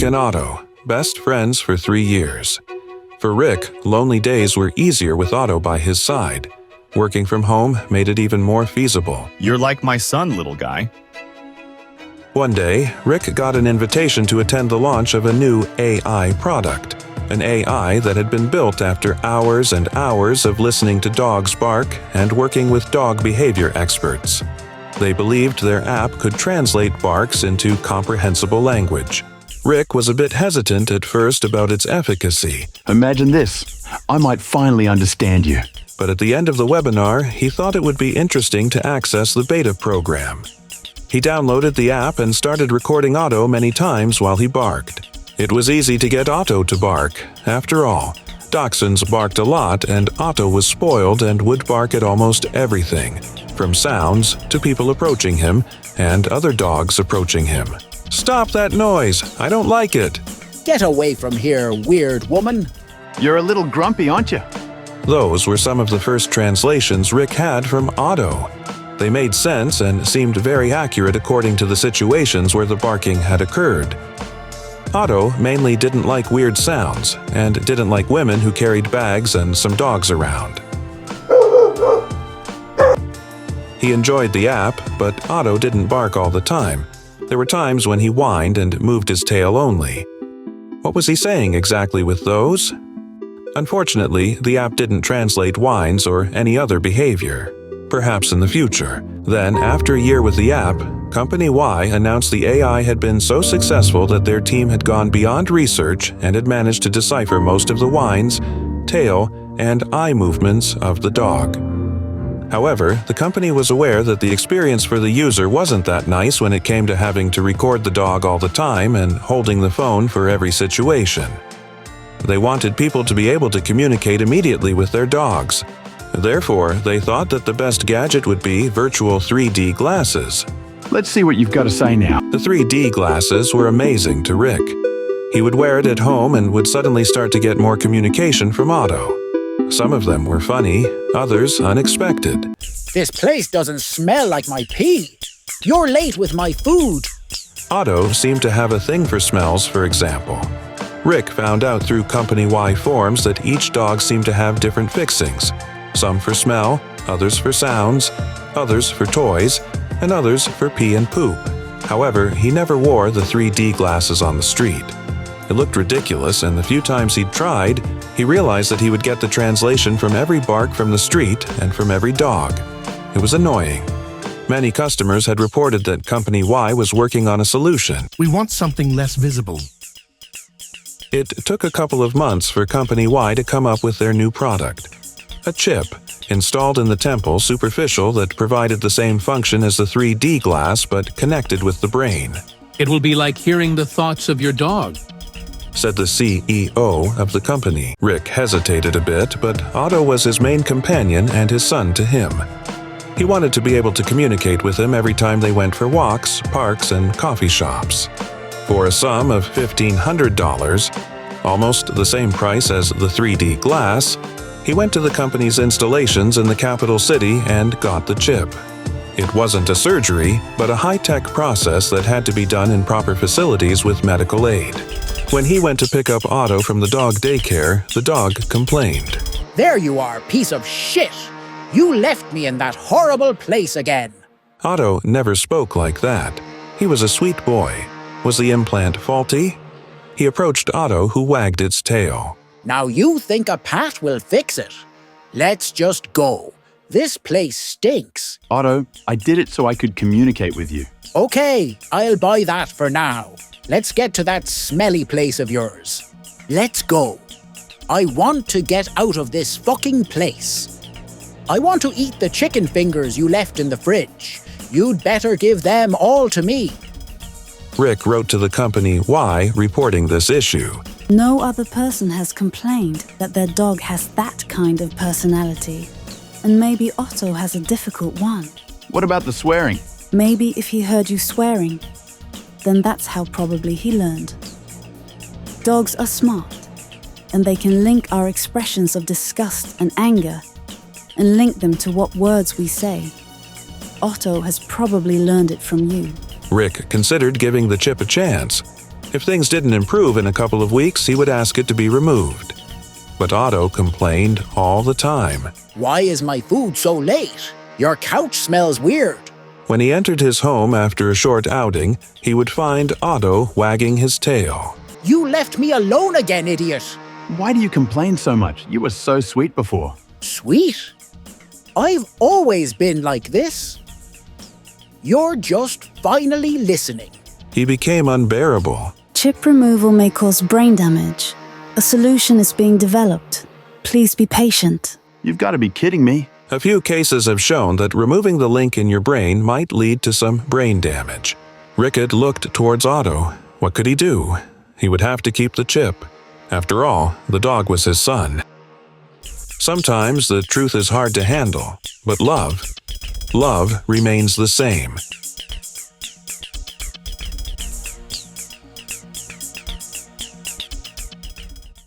and Otto, best friends for 3 years. For Rick, lonely days were easier with Otto by his side. Working from home made it even more feasible. You're like my son, little guy. One day, Rick got an invitation to attend the launch of a new AI product. An AI that had been built after hours and hours of listening to dogs bark and working with dog behavior experts. They believed their app could translate barks into comprehensible language. Rick was a bit hesitant at first about its efficacy. Imagine this. I might finally understand you. But at the end of the webinar, he thought it would be interesting to access the beta program. He downloaded the app and started recording Otto many times while he barked. It was easy to get Otto to bark. After all, dachshunds barked a lot and Otto was spoiled and would bark at almost everything, from sounds to people approaching him and other dogs approaching him. "Stop that noise! I don't like it!" Get away from here, weird woman. You're a little grumpy, aren't you? Those were some of the first translations Rick had from Otto. They made sense and seemed very accurate according to the situations where the barking had occurred. Otto mainly didn't like weird sounds and didn't like women who carried bags and some dogs around. He enjoyed the app, but Otto didn't bark all the time. There were times when he whined and moved his tail only. What was he saying exactly with those? Unfortunately, the app didn't translate whines or any other behavior. Perhaps in the future. Then, after a year with the app, Company Y announced the AI had been so successful that their team had gone beyond research and had managed to decipher most of the whines, tail, and eye movements of the dog. However, the company was aware that the experience for the user wasn't that nice when it came to having to record the dog all the time and holding the phone for every situation. They wanted people to be able to communicate immediately with their dogs. Therefore, they thought that the best gadget would be virtual 3D glasses. Let's see what you've got to say now. The 3D glasses were amazing to Rick. He would wear it at home and would suddenly start to get more communication from Otto. Some of them were funny, others unexpected. This place doesn't smell like my pee. You're late with my food. Otto seemed to have a thing for smells, for example. Rick found out through Company Y forums that each dog seemed to have different fixings. Some for smell, others for sounds, others for toys, and others for pee and poop. However, he never wore the 3D glasses on the street. It looked ridiculous, and the few times he'd tried, he realized that he would get the translation from every bark from the street and from every dog. It was annoying. Many customers had reported that Company Y was working on a solution. We want something less visible. It took a couple of months for Company Y to come up with their new product. A chip, installed in the temple superficial that provided the same function as the 3D glass but connected with the brain. It will be like hearing the thoughts of your dog, said the CEO of the company. Rick hesitated a bit, but Otto was his main companion and his son to him. He wanted to be able to communicate with him every time they went for walks, parks, and coffee shops. For a sum of $1,500, almost the same price as the 3D glass, he went to the company's installations in the capital city and got the chip. It wasn't a surgery, but a high-tech process that had to be done in proper facilities with medical aid. When he went to pick up Otto from the dog daycare, the dog complained. There you are, piece of shit. You left me in that horrible place again. Otto never spoke like that. He was a sweet boy. Was the implant faulty? He approached Otto, who wagged its tail. Now you think a pat will fix it? Let's just go. This place stinks. Otto, I did it so I could communicate with you. Okay, I'll buy that for now. Let's get to that smelly place of yours. Let's go. I want to get out of this fucking place. I want to eat the chicken fingers you left in the fridge. You'd better give them all to me. Rick wrote to the Company Y reporting this issue. No other person has complained that their dog has that kind of personality. And maybe Otto has a difficult one. What about the swearing? Maybe if he heard you swearing, then that's how probably he learned. Dogs are smart, and they can link our expressions of disgust and anger and link them to what words we say. Otto has probably learned it from you. Rick considered giving the chip a chance. If things didn't improve in a couple of weeks, he would ask it to be removed. But Otto complained all the time. Why is my food so late? Your couch smells weird. When he entered his home after a short outing, he would find Otto wagging his tail. You left me alone again, idiot. Why do you complain so much? You were so sweet before. Sweet? I've always been like this. You're just finally listening. He became unbearable. Chip removal may cause brain damage. A solution is being developed. Please be patient. You've got to be kidding me. A few cases have shown that removing the link in your brain might lead to some brain damage. Rickett looked towards Otto. What could he do? He would have to keep the chip. After all, the dog was his son. Sometimes the truth is hard to handle, but love remains the same.